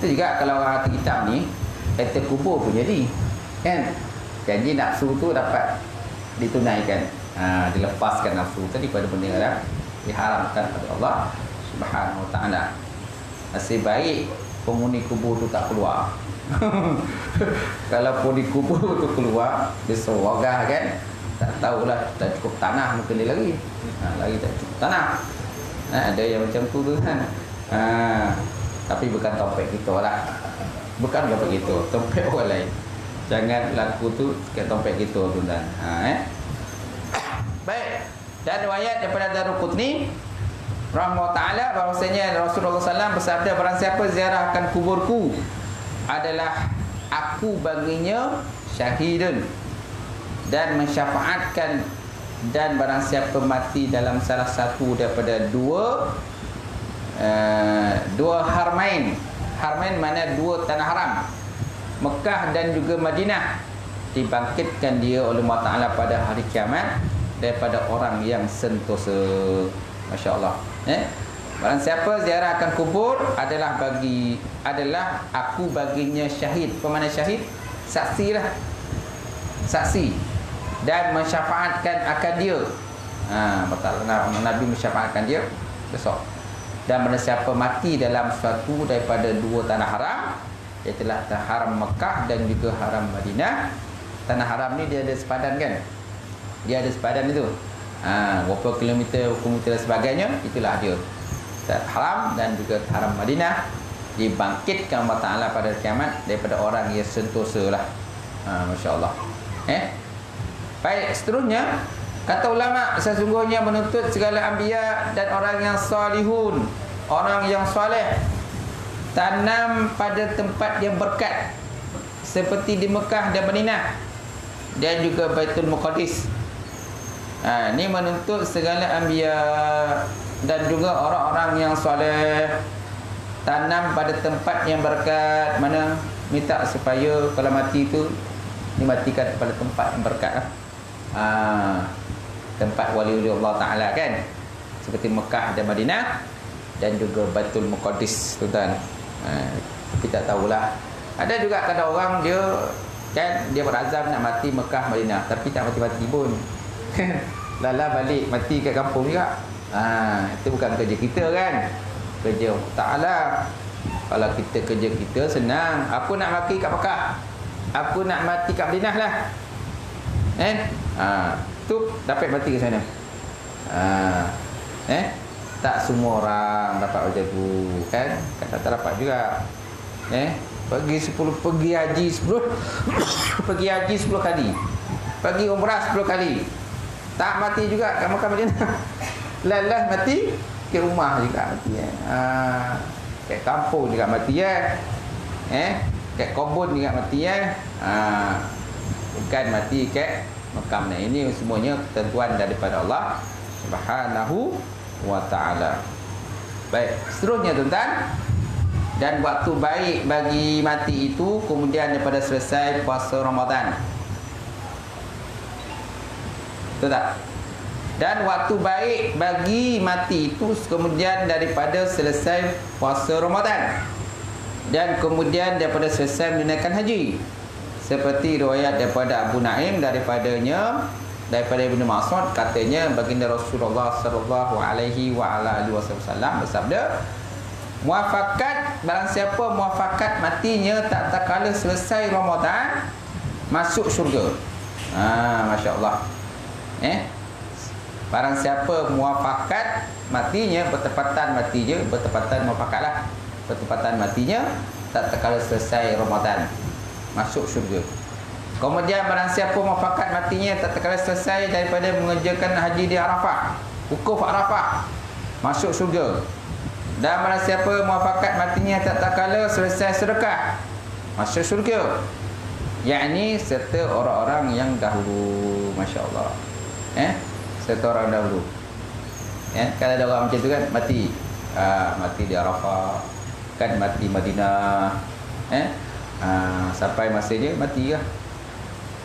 Itu juga kalau orang hati hitam ni, kata kubur pun jadi, kan. Janji nafsu tu dapat ditunaikan. Dilepaskan nafsu tadi pada benda yang diharamkan oleh Allah Subhanahu Wa Ta'ala. Nasib baik penghuni kubur tu tak keluar. Kalau penghuni kubur tu keluar, dia serogah kan, tak tahulah, tak cukup tanah mungkin dia lari. Lari tak cukup tanah. Ada yang macam tu kan. Tapi bukan topik kita lah. Bukan topik kita, topik orang lain. Jangan laku tu ke topik kita tuan-tuan. Baik. Dan riwayat daripada Daruqutni rahimahullah taala bahwasanya Rasulullah SAW bersabda, barang siapa ziarah akan kuburku adalah aku baginya syahidun dan mensyafaatkan, dan barang siapa mati dalam salah satu daripada dua harmain. Harmain mana dua tanah haram, Mekah dan juga Madinah, dibangkitkan dia oleh Allah Ta'ala pada hari kiamat daripada orang yang sentosa. Masya Allah. Barang siapa ziarah akan kubur adalah aku baginya syahid. Apa makna syahid? Saksi lah. Saksi. Dan mensyafaatkan akan dia. Nabi mensyafaatkan dia besok. Dan barang siapa mati dalam suatu daripada dua tanah haram, iaitulah haram Mekah dan juga haram Madinah. Tanah haram ni dia ada sepadan kan? Dia ada sepadan itu. Berapa kilometer dan sebagainya, itulah dia. Haram dan juga haram Madinah dibangkitkan Allah Ta'ala pada kiamat daripada orang yang sentosa lah. Masya Allah. Baik, seterusnya kata ulama, sesungguhnya menuntut segala anbiya dan orang yang salihun, orang yang soleh, tanam pada tempat yang berkat seperti di Mekah dan Madinah dan juga Baitul Muqaddis. Ini menuntut segala anbiya dan juga orang-orang yang soleh tanam pada tempat yang berkat. Mana minta supaya kalau mati itu dimatikan pada tempat yang berkat lah. Tempat wali-wali Allah Ta'ala kan, seperti Mekah dan Madinah dan juga Baitul Muqaddis, tuan-tuan. Tapi tak tahulah. Ada juga kadang orang dia kan, dia berazam nak mati Mekah Madinah tapi tak mati-mati pun. Lala balik mati kat kampung juga. Itu bukan kerja kita kan, kerja Allah Ta'ala. Kalau kita kerja kita senang, aku nak mati kat Mekah, aku nak mati kat Madinah lah, tu dapat mati ke sana. Tak semua orang dapat macam tu kan, kadang tak dapat juga. Pergi haji 10 pergi haji 10 kali, pergi umrah 10 kali, tak mati juga kat Mekah Madinah. Lalah mati ke rumah juga mati. Kat kampung juga mati kat kebun juga mati. bukan mati kat makam. Ini semuanya ketentuan daripada Allah Subhanahu wa taala. Baik, seterusnya tuan-tuan. Dan waktu baik bagi mati itu kemudian daripada selesai puasa Ramadan. Betul tak? Dan waktu baik bagi mati itu kemudian daripada selesai puasa Ramadan. Dan kemudian daripada selesai menunaikan haji. Seperti riwayat daripada Abu Naim daripada Ibnu Mas'ud, katanya baginda Rasulullah sallallahu alaihi wasallam bersabda, muafakat, barang siapa muafakat matinya tak kala selesai Ramadan, masuk syurga. Masya-Allah. Barang siapa muafakat matinya, bertepatan muafakatlah, bertepatan matinya tak kala selesai Ramadan, masuk syurga. Kemudian barang siapa muafakat matinya tak kala selesai daripada mengerjakan haji di Arafah, wukuf Arafah, masuk syurga. Dan barang siapa muafakat matinya tak kala selesai sedekah, masuk syurga. Yakni serta orang-orang yang dahulu. Masya-Allah. Serta orang dahulu. Kalau ada orang macam tu kan, mati mati di Arafah, kan mati Madinah, sampai masanya mati lah.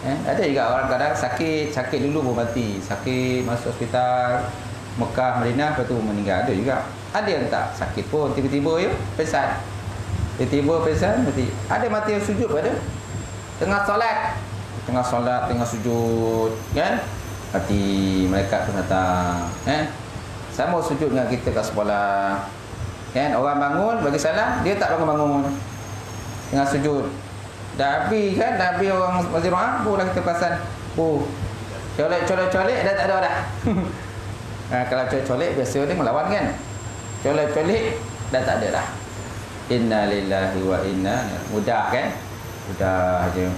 Ada juga orang kadang sakit dulu pun mati, sakit masuk hospital Mekah, Madinah, lepas tu meninggal. Ada juga. Ada yang tak sakit pun, tiba-tiba pingsan. Tiba-tiba pingsan, mati. Ada mati yang sujud pada tengah solat, tengah sujud, kan? Mati, malaikat pun datang, sama sujud dengan kita kat sekolah, kan? Orang bangun bagi salam, dia tak bangun-bangun, tengah sujud. Dah habis kan, dah habis orang masjid doa, barulah kita perasan, colek dah tak ada dah. Kalau colek biasa dia melawan kan, colek dah tak ada dah. Inna lillahi wa inna, mudah kan, mudah je.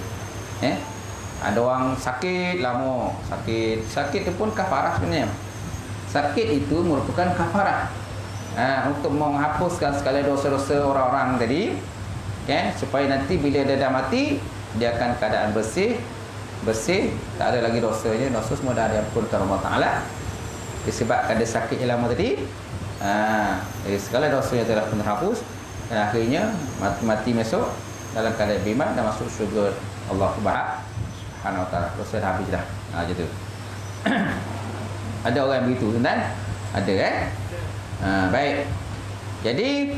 Ada orang sakit lama, sakit tu pun kafarah sebenarnya. Sakit itu merupakan kafarah untuk menghapuskan segala dosa-dosa orang-orang tadi, kan, supaya nanti bila dia dah mati, dia akan keadaan bersih, tak ada lagi dosanya, dosa semua dah diampunkan Allah Taala disebabkan dia sakit yang lama tadi. Jadi segala dosanya telah pun terhapus, dan akhirnya mati esok dalam keadaan beriman dan masuk syurga Allah Subhanahu wa taala. Dosa dah habis dah. Macam tu. Ada orang yang begitu, tuan? Ada baik. Jadi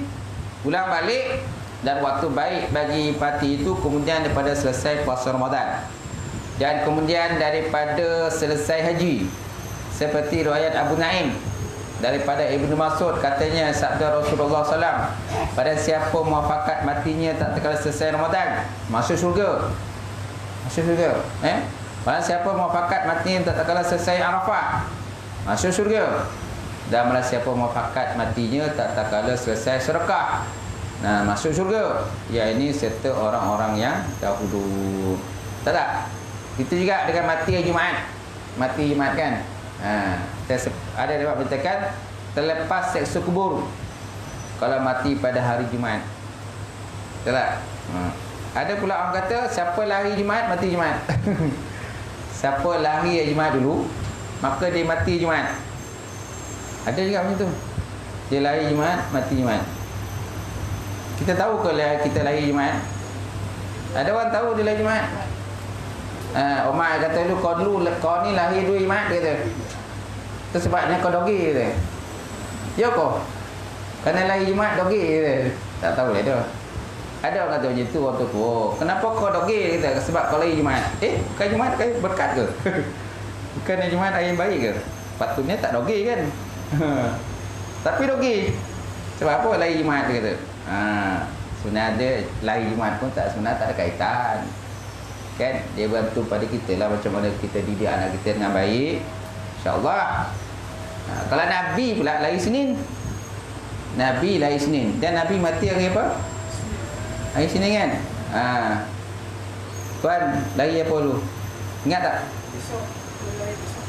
ulang balik, dan waktu baik bagi mati itu kemudian daripada selesai puasa Ramadan, dan kemudian daripada selesai haji. Seperti riwayat Abu Naim daripada Ibnu Mas'ud, katanya sabda Rasulullah SAW, pada siapa muafakat matinya tak terkala selesai Ramadan, masuk syurga. Masuk syurga. Pada siapa muafakat matinya tak terkala selesai Arafah, masuk syurga. Dan pada siapa muafakat matinya tak terkala selesai sedekah, masuk syurga. Ya, ini serta orang-orang yang dahulu. Tak? Itu juga dengan mati hari Jumaat. Mati Jumaat kan. Ada dapat beritakan terlepas seksa kubur kalau mati pada hari Jumaat. Tak? Ada pula orang kata siapa lahir Jumaat mati Jumaat. Siapa lahir hari Jumaat dulu, maka dia mati Jumaat. Ada juga macam tu. Dia lahir Jumaat, mati Jumaat. Kita tahu ke kita lahir Jumaat? Ada orang tahu dia lahir Jumaat? Omar kata dulu, kau ni lahir dua Jumaat, dia kata. Itu sebabnya kau dogi, dia kata. Ya kau? Kerana lahir Jumaat dogi, dia kata. Tak tahu lah dia. Ada orang kata macam tu, waktu tu. Kenapa kau dogi, dia kata? Sebab kau lahir Jumaat. Bukan Jumaat berkat ke? Bukan Jumaat hari yang baik ke? Patutnya tak dogi kan? Tapi dogi. Sebab apa lahir Jumaat, dia kata? Sebenarnya lahir Jumaat pun sebenarnya tak ada kaitan, kan? Dia bantu pada kita lah macam mana kita didik anak kita dengan baik, insyaAllah. Kalau Nabi pula lahir Senin, Nabi lahir Senin, dan Nabi mati hari apa? Hari Senin kan? Tuan lahir apa dulu? Ingat tak?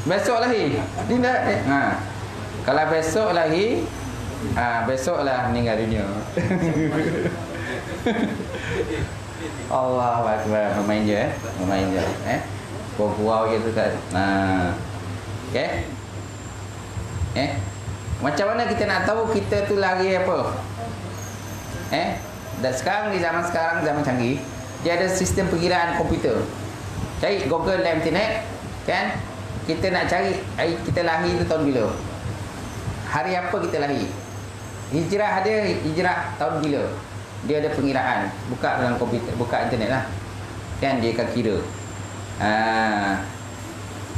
Besok lahir. Kalau besok lahir, besoklah meninggal dunia. Allahu Akbar. Bermain je. Gurau je tu kan. Okey. Macam mana kita nak tahu kita tu lari apa? Dan sekarang di zaman sekarang, zaman canggih, dia ada sistem perkiraan komputer. Cari Google dalam internet, kan? Kita nak cari kita lahir tu tahun bila. Hari apa kita lahir. Hijrah ada, hijrah tahun bila. Dia ada pengiraan. Buka dalam komputer, buka internet lah. Kan dia akan kira.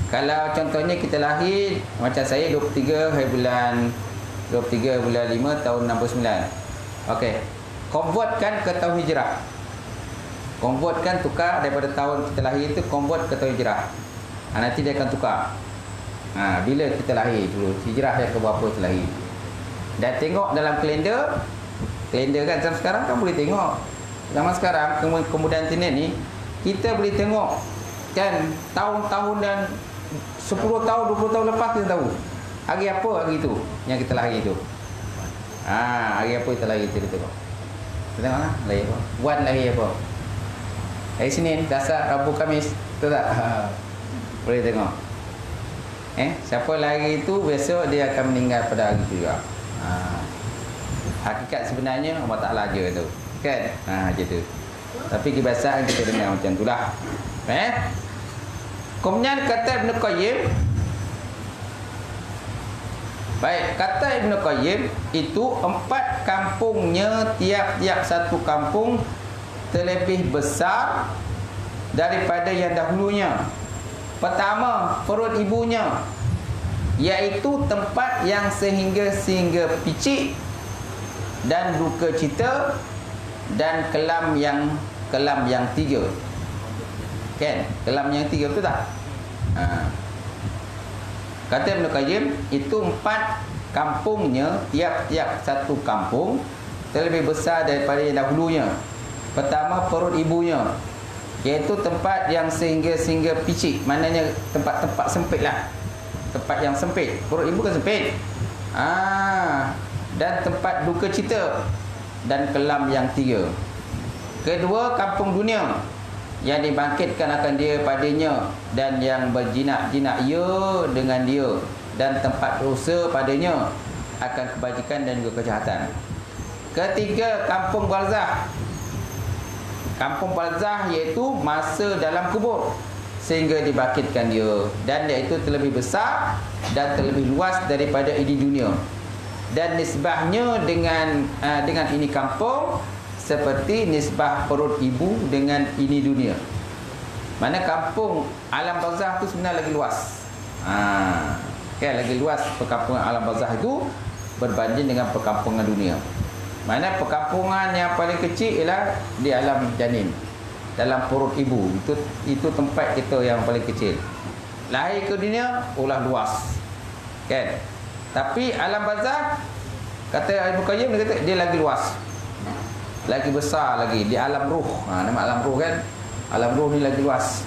Kalau contohnya kita lahir, macam saya 23 bulan 5 tahun 69. Okey. Convertkan ke tahun hijrah. Convertkan, tukar daripada tahun kita lahir itu, convert ke tahun hijrah. Nanti dia akan tukar. Bila kita lahir dulu, hijrah dia ke berapa kita lahir. Dan tengok dalam kalender kan zaman sekarang kan boleh tengok. Zaman sekarang kemudahan internet ni, kita boleh tengok kan tahun-tahun dan 10 tahun, 20 tahun lepas kita tahu. Hari apa hari tu yang kita lahir tu. Hari apa kita lahir tu kita tengok. Kita tengok lah, lahir apa. Wan lahir apa. Hari Senin, Selasa, Rabu, Khamis. Betul tak? Boleh tengok. Siapa lahir itu besok dia akan meninggal pada hari itu juga. Hakikat sebenarnya Allah Ta'ala je tu. Kan? Macam tu. Tapi kebiasaan kita dengar macam tu lah. Kemudian kata Ibn Qayyim. Baik, kata Ibn Qayyim itu 4 kampungnya, tiap-tiap satu kampung terlebih besar daripada yang dahulunya. Pertama, perut ibunya, iaitu tempat yang sehingga picik dan duka cita dan kelam yang 3. Kan? Kelam yang 3, betul tak? Kata Ibn Qayyim, itu 4 kampungnya, tiap-tiap satu kampung terlebih besar daripada yang dahulunya. Pertama, perut ibunya, iaitu tempat yang sehingga picik. Maknanya tempat-tempat sempit lah. Tempat yang sempit. Perut ibu kan sempit. Dan tempat duka cita dan kelam yang 3. Kedua, kampung dunia, yang dibangkitkan akan dia padanya dan yang berjinak-jinak ia dengan dia, dan tempat dosa padanya akan kebajikan dan juga kejahatan. Ketiga, kampung barzah. Kampung barzah iaitu masa dalam kubur sehingga dibangkitkan dia, dan iaitu terlebih besar dan terlebih luas daripada ini dunia, dan nisbahnya dengan ini kampung seperti nisbah perut ibu dengan ini dunia. Mana kampung alam barzah itu sebenarnya lagi luas. Kan, lagi luas perkampungan alam barzah itu berbanding dengan perkampungan dunia. Mana perkampungan yang paling kecil ialah di alam janin, dalam perut ibu. Itu tempat kita yang paling kecil. Lahir ke dunia, ulah luas. Kan? Tapi alam barzah, kata Ibnu Qayyim, dia kata dia lagi luas, lagi besar lagi, di alam ruh. Nama alam ruh kan, alam ruh ni lagi luas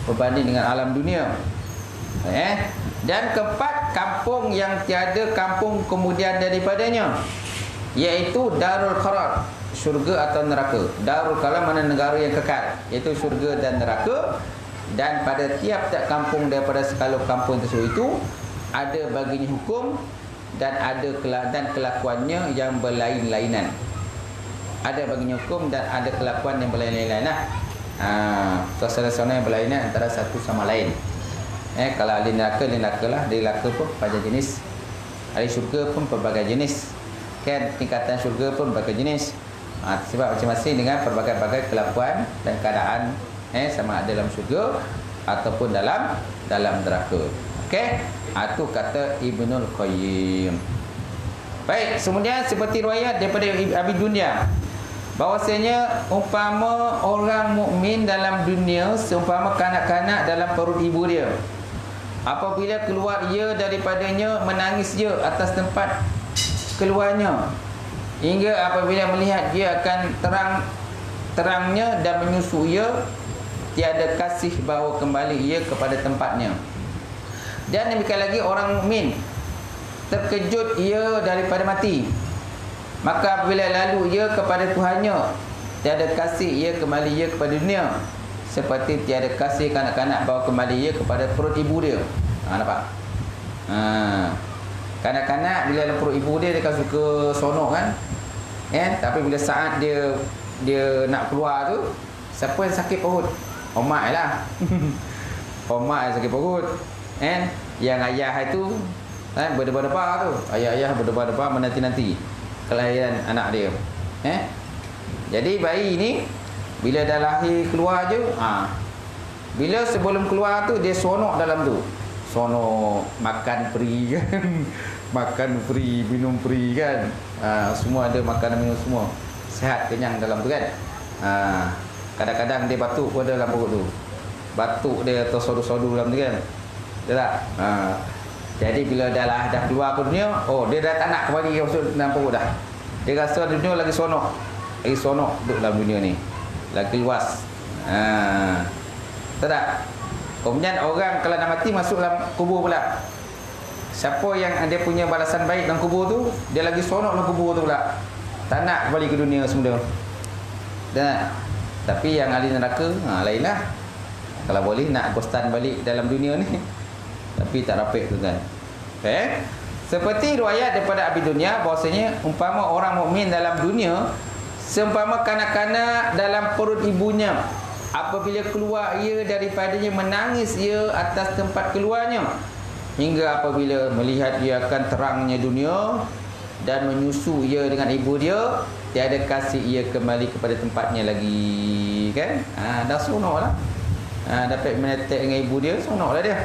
berbanding dengan alam dunia. Dan keempat, kampung yang tiada kampung kemudian daripadanya, iaitu darul qarar, syurga atau neraka. Darul qarar mana negara yang kekal, iaitu syurga dan neraka. Dan pada tiap-tiap kampung daripada segala kampung tersebut itu ada baginya hukum dan kelakuannya yang berlain-lainan. Ada baginya hukum dan ada kelakuan yang berlain-lainan lah. Suasana-suasana yang berlainan antara satu sama lain. Kalau ahli neraka lah, ahli neraka pun pada jenis, ahli syurga pun pelbagai jenis. Kan, tingkatan syurga pun berbagai jenis. Sebab masing-masing dengan pelbagai-bagai kelakuan dan keadaan, sama ada dalam syurga ataupun dalam neraka. Okey, itu kata Ibnul Qayyim. Baik, kemudian seperti riwayat daripada Abi Dunya, bahwasanya umpama orang mukmin dalam dunia seumpama kanak-kanak dalam perut ibu dia. Apabila keluar ia daripadanya, menangis ia atas tempat keluarnya, hingga apabila melihat dia akan terangnya dan menyusu ia, tiada kasih bawa kembali ia kepada tempatnya. Dan demikian lagi orang mukmin, terkejut ia daripada mati, maka apabila lalu ia kepada Tuhannya, tiada kasih ia kembali ia kepada dunia, seperti tiada kasih kanak-kanak bawa kembali ia kepada perut ibu dia. Nampak? Kanak-kanak bila dalam perut ibu dia dia kan suka sonok kan? Tapi bila saat dia nak keluar tu, siapa yang sakit perut? Omak lah. Omak yang sakit perut. Yang ayah itu berdebar-debar tu. Ayah-ayah berdebar-debar menanti-nanti kelahiran anak dia. Jadi bayi ni bila dah lahir keluar je, bila sebelum keluar tu dia sonok dalam tu. Sonok, makan free kan. Makan free, minum free kan. Semua ada makanan minum semua. Sihat, kenyang dalam tu kan. Kadang-kadang dia batuk pun ada dalam perut tu. Batuk dia tersodu-sodu dalam tu kan. Betul tak? Jadi bila dah keluar ke dunia, dia dah tak nak kembali masuk dalam perut dah. Dia rasa dunia lagi sonok. Lagi sonok duduk dalam dunia ni. Lagi luas. Betul tak? Kemudian orang kalau nak mati masuk dalam kubur pula. Siapa yang dia punya balasan baik dalam kubur tu, dia lagi sonok dalam kubur tu pula. Tak nak kembali ke dunia semula. Dan tapi yang ahli neraka, lainlah. Kalau boleh nak ghostan balik dalam dunia ni. Tapi tak rapik tu kan. Seperti riwayat daripada Abi Dunya bahwasanya umpama orang mukmin dalam dunia seumpama kanak-kanak dalam perut ibunya. Apabila keluar ia daripadanya, menangis ia atas tempat keluarnya, hingga apabila melihat ia akan terangnya dunia dan menyusu ia dengan ibu dia, tiada kasih ia kembali kepada tempatnya lagi kan. Dah sonok lah. Dapat menetek dengan ibu dia, sonok lah dia.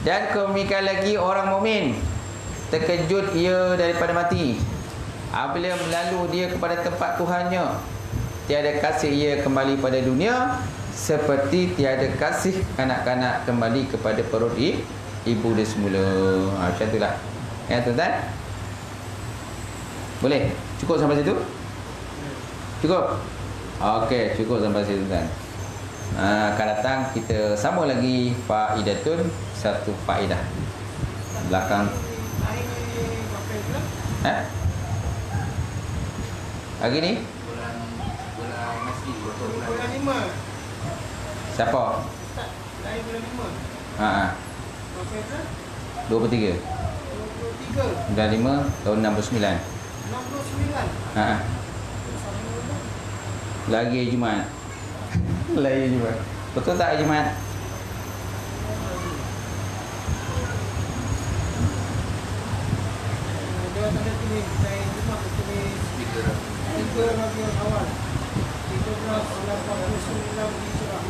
Dan demikian lagi orang mukmin, terkejut ia daripada mati. Apabila melalui dia kepada tempat Tuhannya, tiada kasih ia kembali pada dunia, seperti tiada kasih kanak-kanak kembali kepada perut ibu dia semula. Macam itulah. Ya tuan-tuan? Boleh? Cukup sampai situ? Cukup? Okey, cukup sampai situ tuan. Akan datang kita sambung lagi faidatun, satu faedah belakang. Hari ni? Bulan 5. Siapa? Lahir bulan 5. 23. 23. Bulan 5 tahun 69. 69. Lagi Jumaat. Lagi Jumaat. Betul tak Jumaat? Dia ada tulis saya cuma tulis speaker Rabiul Awal 1389 Hijrah.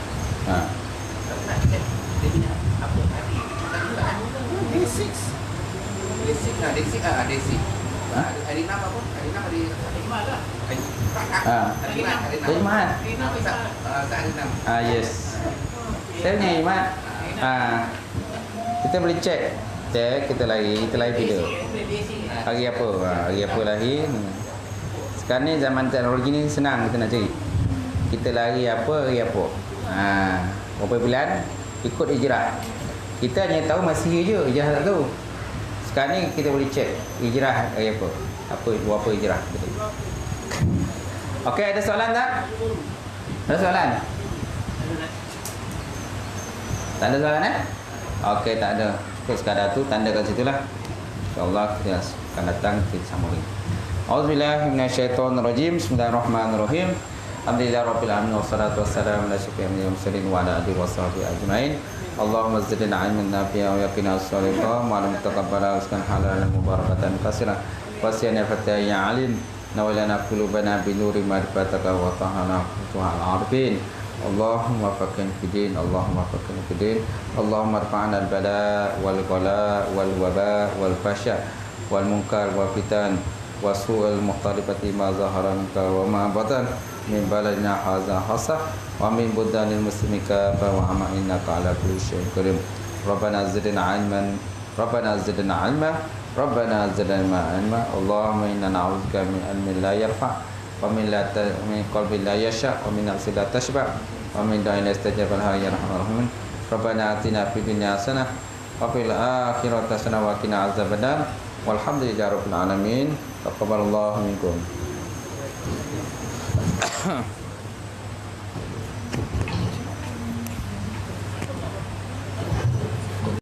Dia punya apa hari Day 6. Day 6 hari 6 apa? Hari 6 hari Jumaat lah. Hari Jumaat. Hari 6. Yes. Saya punya Jumaat. Kita boleh cek. Kita lahir video. Hari apa? Hari apa lahir? Sekarang ni zaman teknologi ni senang kita nak cari. Kita lahir apa, hari apa. Berapa bulan? Ikut hijrah. Kita hanya tahu masih je, hijrah tak tahu. Sekarang ni kita boleh cek hijrah hari apa. Berapa hijrah. Betul. Okey, ada soalan tak? Ada soalan? Tak ada soalan Okey, tak ada. Cukup sekadar tu, tandakan situlah. InsyaAllah kita akan datang kita sambung lagi. Auzubillahi minasyaitonirrajim. Bismillahirrahmanirrahim. Alhamdulillah rabbil alamin wassalatu wassalamu ala asyrafil mursalin wa ala alihi washabbihi ajmain. Allahumma zidna ilman nafi'a wa yaqina as-salihah wa lam taqabbala rizqan halalan mubarakatan katsiran wa siyana fataya alim nawalana qulubana bi nuri ma'rifataka wa tahana futuhal arifin. Allahumma faqihna fid din, Allahumma faqihna fid din, Allahumma irfa'na al-bala wal ghala wal waba wal fasha wal munkar wal fitan wa su'al mukhtalifati ma zahara minka wa ma batan min baladina hadza hasah wa min budanil muslimika fa wa amma innaka ala kulli syai'in qadir. Rabbana zidna ilman, Rabbana zidna ilma, Rabbana zidna ilma. Allahumma inna na'udzubika min ilmin la yarfa' wa min qalbin la yasha' wa min nafsin la tashba' wa min da'in la yastajab laha ya arhamar rahimin. Rabbana atina fid dunya hasanah wa fil akhirati hasanah wa qina azabannar. Walhamdulillahi rabbil alamin. Taqabbalallahu minkum.